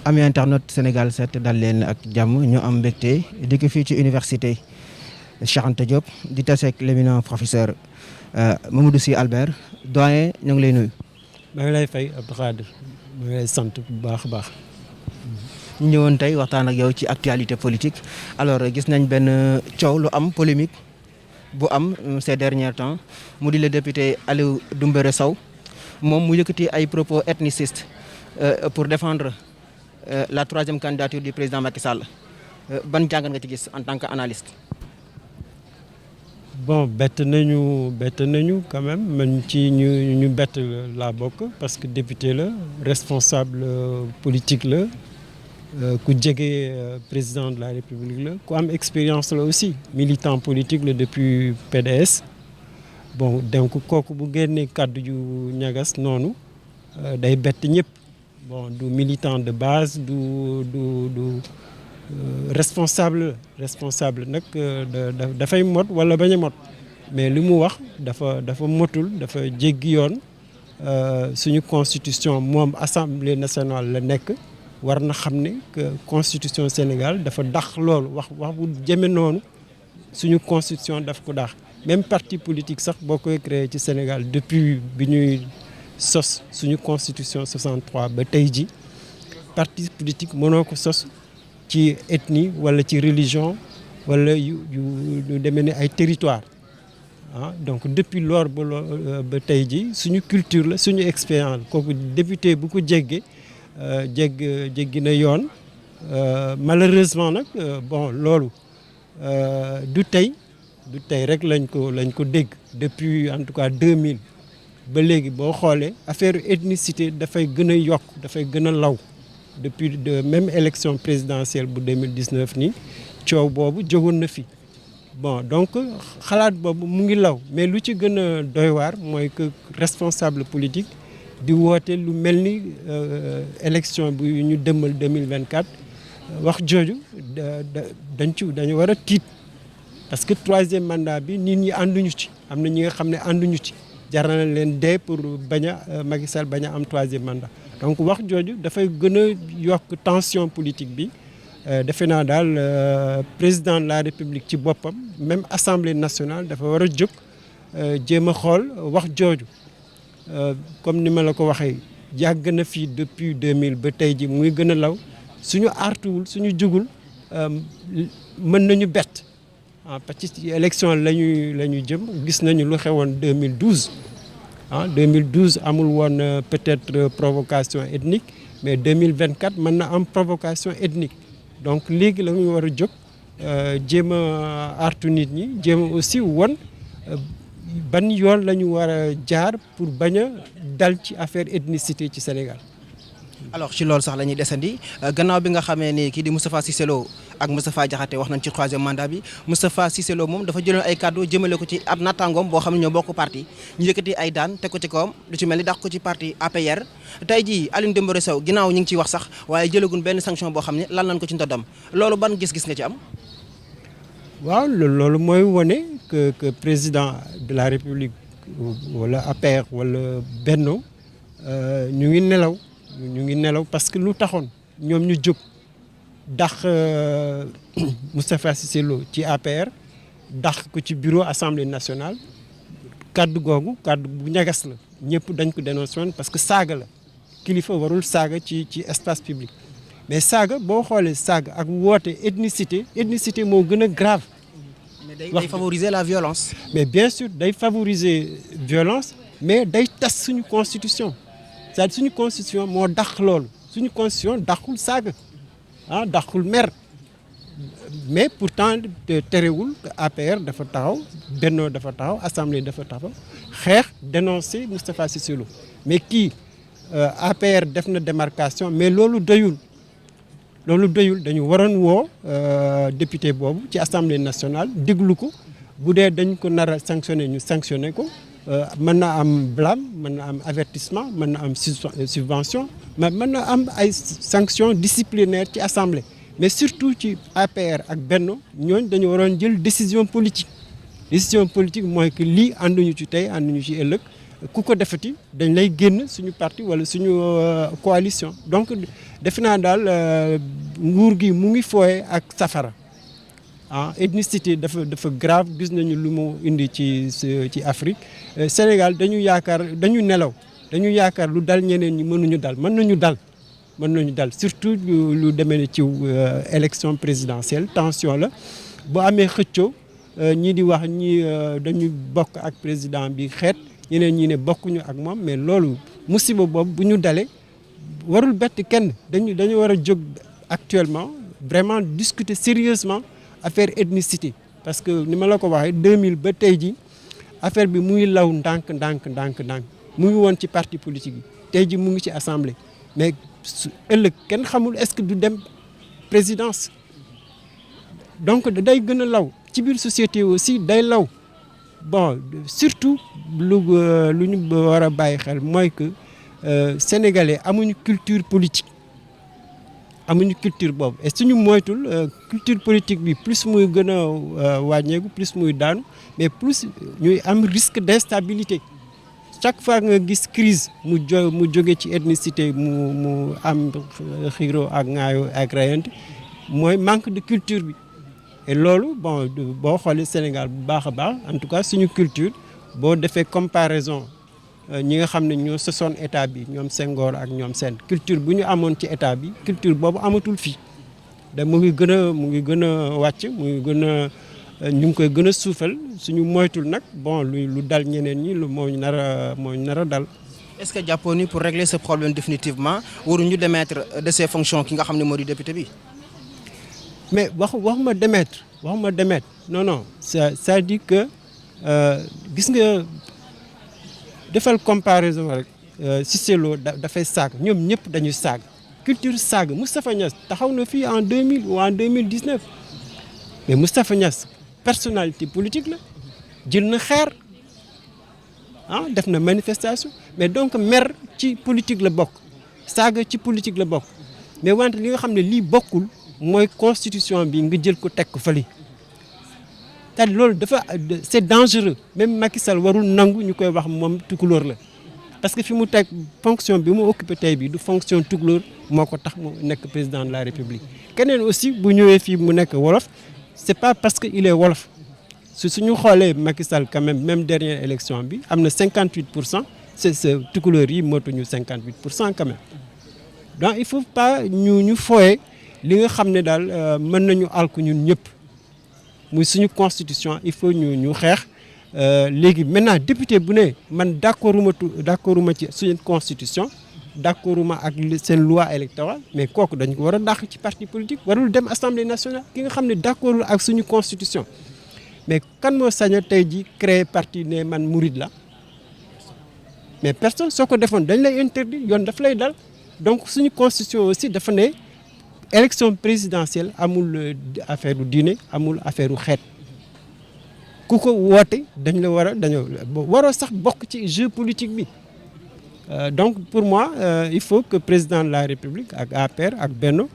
ami internet Sénégal 7 dal leen ak jàmm ñu am mbégte di ko fii ci université Cheikh Anta Diop di taseeg l'éminent professeur Mamadou Sy Albert doyen ñu ngi lay nuyu. maa ngi lay fay Abdou Khadir maa ngi lay sant bu baax a baax. ñu ñëwoon tey waxtaan ak yow ci actualité politique alors gis nañ benn coow lu am polémique bu am ces derniers temps mu di le député Aliou Dembouré Sow moom mu yëkkati ay propos ethnicistes pour défendre la troisième candidature du président Macky Sall ban jàngat nga ci gis en tant que analyste. bon bett nañu quand même man ci ñu bett laa bokk parce que député la responsable politique la ku jege président de la République la ku am expérience la aussi militant politique la depuis PDS bon donc kooku bu génnee kàddu ju ñagas noonu day bett ñëpp. bon du militant de base du responsable nag dafay mot wala bañ a mot mais li mu wax dafa motul dafa jéggi yoon suñu constitution moom assemblée nationale la nekk war na xam ne que constitution Sénégal dafa dax loolu wax bu jëme noonu suñu constitution daf ko dax même parti politique sax boo koy créé ci Sénégal depuis bi ñuy sos suñu constitution 63 ba tey ji parti politique mënoo ko sos ci ethnie wala ci religion wala yu demee ne ay territoire donc depuis lors ba tey ji suñu culture la suñu expérience kooku député bu ko jéggi na yoon malheureusement nag bon loolu du tey rek lañ ko dégg depuis en tout cas 2000 ba léegi boo xoolee affaire ethnicité dafay gën a yokk dafay gën a law depuis de même élection présidentielle bu 2019 nii coow boobu jógoon na fi bon donc xalaat boobu mu ngi law mais lu ci gën a doy waar mooy que responsable politique di woote lu mel ni élection bu ñu dëmmal 2024 wax jooju dañu war a tiit parce que troisième mandat bi nit ñi ànduñu ci am na ñi nga xam ne ànduñu ci. jar na leen dee pour Macky Sall bañ a am troisième mandat donc wax jooju dafay gën a yokk tension politique bi defe naa daal président de la République ci boppam même assemblée nationale dafa war a jóg jéem a xool wax jooju comme ni ma la ko waxee yàgg na fii depuis 2000 ba tey ji muy gën a law suñu artuwul suñu jugul mën nañu bett. parce que ci élection la ñu jëm gis nañu lu xewoon 2012 2012 amul woon peut-être provocation ethnique mais 2024 mën na am provocation ethnique donc léegi la ñu war a jóg jéem a artu nit ñi jéem a aussi won ban yoon la ñu war a jaar pour bañ a dal ci affaire ethnicité ci Sénégal. alors ci loolu sax la ñuy desandi gannaaw bi nga xamee ni kii di Moustapha Cissé Lo ak Moustapha Diakhaté wax nañ ci troisième mandat bi Moustapha Cissé Lo moom dafa jëloon ay kàddu jëmale ko ci ab nattangoom boo xam ne ñoo bokk parti ñu yëkkati ay daan teg ko ci kawam lu ci mel ni dàq ko ci parti APR tey jii Aliou Dembouré Sow ginnaaw ñu ngi ciy wax sax waaye jëlagun benn sanction boo xam ne lan nañ ko ci ndoddam loolu ban gis-gis nga ci am. waaw loolu mooy wone que président de la République wala APR wala Benno ñu ngi nelaw parce que lu taxoon ñoom ñu jóg dax Moustapha Cissé Lo ci APR dax ko ci bureau assemblée nationale kaddu googu kaddu bu ñagas la ñëpp dañ ko dénoncé woon parce que saaga la kilifa warul saaga ci espace public mais saaga boo xoolee saaga ak woote ethnicité moo gën a grave. mais day favoriser la violence. mais bien sûr day favoriser violence mais day tas suñu constitution. c'est-à-dire suñu constitution moo dàq loolu suñu constitution dàqul saaga dàqul mer mais pourtant terewul APR dafa taxaw Benno dafa taxaw assemblée dafa taxaw xeex dénoncer Moustapha Cissé Lo mais kii APR def na démarcation mais loolu doyul dañu waroon woo député boobu ci assemblée nationale déglu ko bu dee dañ ko nar a sanctionné ñu sanctionné ko. mën na am blâme mën na am avertissement mën na am subvention mais mën na am ay sanctions disciplinaires ci assemblée mais surtout ci APR ak Benno ñooñ dañu waroon jël décision politique mooy que lii ànduñu ci tey ànduñu ci ëllëg ku ko defati dañ lay génn suñu parti wala suñu coalition donc defe naa daal nguur gi mu ngi fooye ak safara ethnicité dafa grave gis nañu lu mu indi ci Afrique Sénégal dañu nelaw dañu yaakaar lu dal ñeneen ñi mën nañu dal surtout lu demee ne ci élection présidentielle tension la bu amee xëccoo ñii di wax ñi dañu bokk ak président bi xeet ñeneen ñi ne bokkuñu ak moom mais loolu musiba boobu bu ñu dalee warul bett kenn dañu war a jóg actuellement vraiment discuter sérieusement affaire ethnicité parce que ni ma la ko waxee 2000 ba tey ji affaire bi mu ngi law ndànk mu ngi woon ci parti politique yi tey ji mu ngi ci assemblée mais ëllëg kenn xamul est-ce que du dem présidence donc day gën a law ci biir société aussi day law bon surtout lu ñu war a bàyyi xel mooy que sénégalais amuñu culture politique amuñu culture boobu et suñu moytul culture politique bi plus muy gën a wàññeeku plus muy daanu mais plus ñuy am risque d'instabilité chaque fois nga gis crise mu jóge ci ethnicité mu am xiiro ak ŋaayoo ak rayante mooy manque de culture bi et loolu bon boo xoolee Sénégal bu baax a baax en tout cas suñu culture boo defee comparaison ñi nga xam ne ñoo sosoon état bi ñoom Senghor ak ñoom seen culture bu ñu amoon ci état bi culture boobu amatul fii da mu ngi gën a wàcc mu ngi gën a ñu ngi koy gën a suufal suñu moytul nag bon lu dal ñeneen ñi lu moo ñu nar a dal. Est-ce que jàppoon ni pour régler ce problème définitivement waruñu démettre de ses fonctions ki nga xam ne moo di député bi. mais waxuma démettre non c'est-à-dire que gis nga defal comparaison rek Cissé Lo dafay saaga ñoom ñëpp dañuy saaga culture saaga Moustapha Niasse taxaw na fii en 2000 ou en 2019 mais Moustapha Niasse personnalité politique la jël na xeer def na manifestation mais donc mer ci politique la bokk saaga ci politique la bokk mais wante li nga xam ne lii bokkul mooy constitution bi nga jël ko teg ko fële c'est loolu c'est dangereux même Macky Sall warul nangu ñu koy wax moom tukulóor la parce que fi mu teg fonction bi mu occupé tey bi du fonction tukulóor moo ko tax mu nekk président de la République keneen aussi bu ñëwee fii mu nekk wolof c'est pas parce que il est wolof suñu xoolee Macky Sall quand même dernière élection bi am na 58% c'est tukulóor yi mootuñu 58% quand même donc il faut pas ñu fooye li nga xam ne daal mën nañu alku ñun ñëpp muy suñu constitution il faut ñu xeex léegi maintenant député bu ne man d'accorduma ci suñu constitution d'accorduma ak seen loi électorale mais kooku dañ ko war a dàq ci parti politique warul dem assemblée nationale ki nga xam ne d'accordul ak suñu constitution mais kan moo sañ a tey ji créer parti ne man mouride la mais personne soo ko defoon dañ lay interdire yoon daf lay dal donc suñu constitution aussi dafa ne élection présidentielle amul affaire u diine amul affaire u xeet ku ko woote dañ la waroo sax bokk ci jeu politique bi donc pour moi il faut que président de la République ak APR ak Benno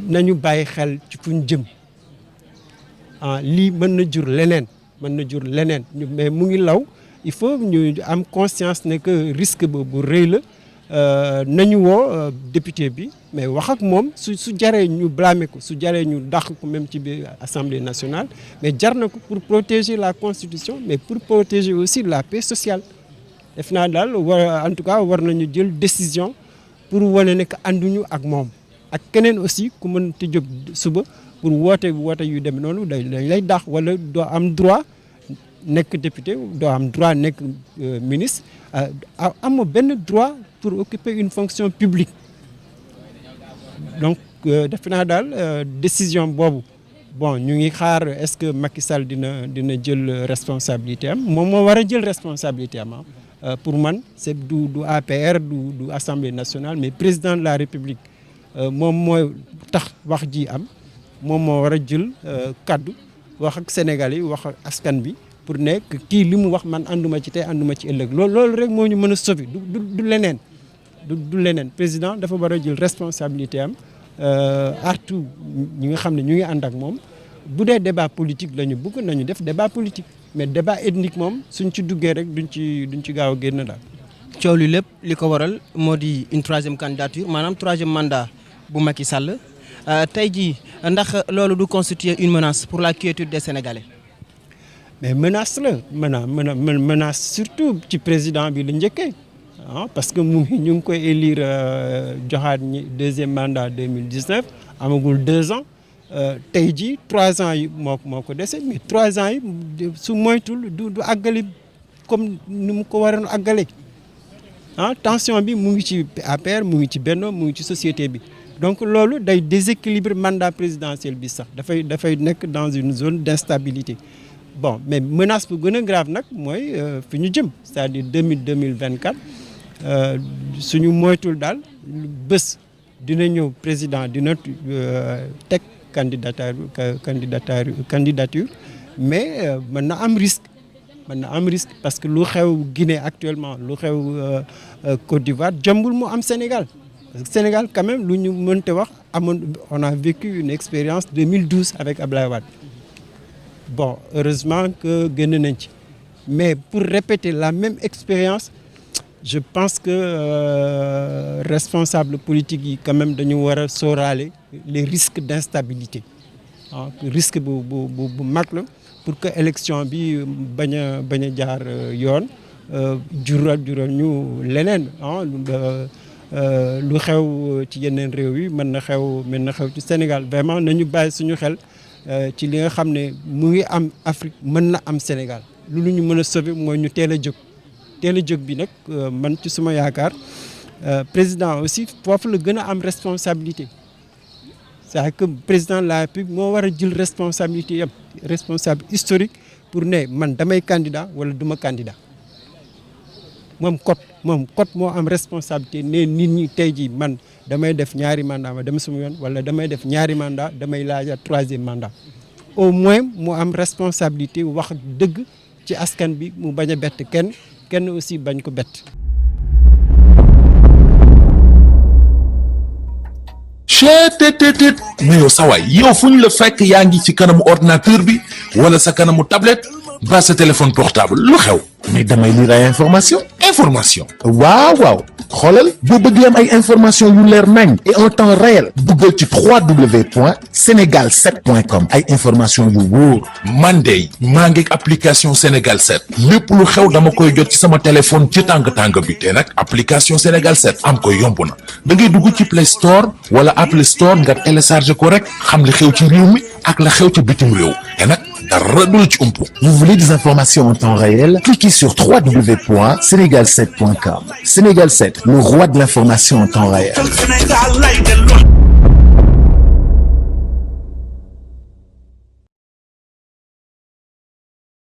nañu bàyyi xel ci fu ñu jëm lii mën na jur leneen mais mu ngi law il faut ñu am conscience ne que risque bu rëy la nañu woo député bi mais wax ak moom su jaree ñu blâmer ko su jaree ñu dàq ko même ci biir Assemblée nationale mais jar na ko pour protéger la Constitution mais pour protéger aussi la paix sociale def naa daal en tout cas war nañu jël décision pour wane ne que ànduñu ak moom ak keneen aussi ku mën ti jóg suba pour woote yu dem noonu dañ lay dàq wala doo am droit nekk député doo am droit nekk ministre amoo benn droit pour occuper une fonction publique donc defe naa daal décision boobu bon ñu ngi xaar est-ce que Macky Sall dina jël responsabilité am moom moo war a jël responsabilité am pour man c'est du APR du Assemblée nationale mais président de la République moom mooy tax wax ji am moom moo war a jël kaddu wax ak Sénégal yi wax ak askan bi pour nekk kii li mu wax man ànduma ci tey ànduma ci ëllëg loolu rek moo ñu mën a sauver du leneen du leneen président dafa war a jël responsabilité am artu ñi nga xam ne ñu ngi ànd ak moom bu dee débat politique la ñu bëgg nañu def débat politique mais débat ethnique moom suñ ci duggee rek duñ ci gaaw a génn daal. coow li lépp li ko waral moo di une troisième candidature maanaam troisième mandat bu Macky Sall tey jii ndax loolu du constituer une menace pour la quiétude des Sénégalais. mais menace la menace surtout ci président bi la njëkkee parce que ñu ngi koy élire joxaat ñi deuxième mandat 2019 amagul 2 ans tey jii 3 ans yi moo ko dese mais 3 ans yi su moytul du àggali comme ni mu ko waroon àggale tension bi mu ngi ci APR mu ngi ci Benno mu ngi ci société bi donc loolu day déséquilibre mandat présidentiel bi sax dafay nekk dans une zone d'instabilité. Bon mais menace bu gën a grave nag mooy fi ñu jëm c'est-à-dire 2024 suñu moytul daal bés dina ñëw président dina teg candidature mais mën na am risque parce que lu xew Guinée actuellement lu xew Côte d'Ivoire jëmbul mu am Sénégal parce que Sénégal quand même lu ñu mënte wax on a vécu une expérience 2012 avec Ablaye Wade. Bon, heureusement que génn nañ ci mais pour répéter la même expérience je pense que responsable politique yi quand même dañu war a sóoraale les risques d'instabilité risque bu mag la pour que élection bi bañ a jaar yoon jural ñu leneen lu xew ci yeneen réew yi mën na xew ci Sénégal vraiment nañu bàyyi suñu xel ci li nga xam ne mu ngi am Afrique mën na am Sénégal lu ñu mën a sauver mooy ñu teel a jóg bi nag man ci suma yaakaar président aussi foofu la gën a am responsabilité c'est-à-dire que président de la République moo war a jël responsabilité yam responsable historique pour ne man damay candidat wala duma candidat moom code moo am responsabilité ne nit ñi tey jii man damay def ñaari mandat ma dem suma yoon wala damay def ñaari mandat damay laaja 3e mandat au moins mu am responsabilité wax dëgg ci askan bi mu bañ a bett kenn aussi bañ ko bett. cheetetetet mais yow sawaay yow fu ñu la fekk yaa ngi ci kanamu ordinateur bi wala sa kanamu tablette ba sa téléphone portable lu xew mais damay lire ay information waaw xoolal boo bëggee am ay information yu leer nañ et en temps réel duggal ci www.senegal7.com ay information yu wóor man de maa ngi application Sénégal 7 lépp lu xew dama koy jot ci sama téléphone ci tàng bi te nag application Sénégal 7 am ko yomb na da ngay dugg ci Play Store wala Apple Store nga télécharger ko rek xam li xew ci réew mi ak la xew ci bitim réew te nag dara du la ci umpu. Vous voulez des informations en temps réel? Cliquez sur www.senegal7.com. Sénégal 7, le roi de l'information en temps réel.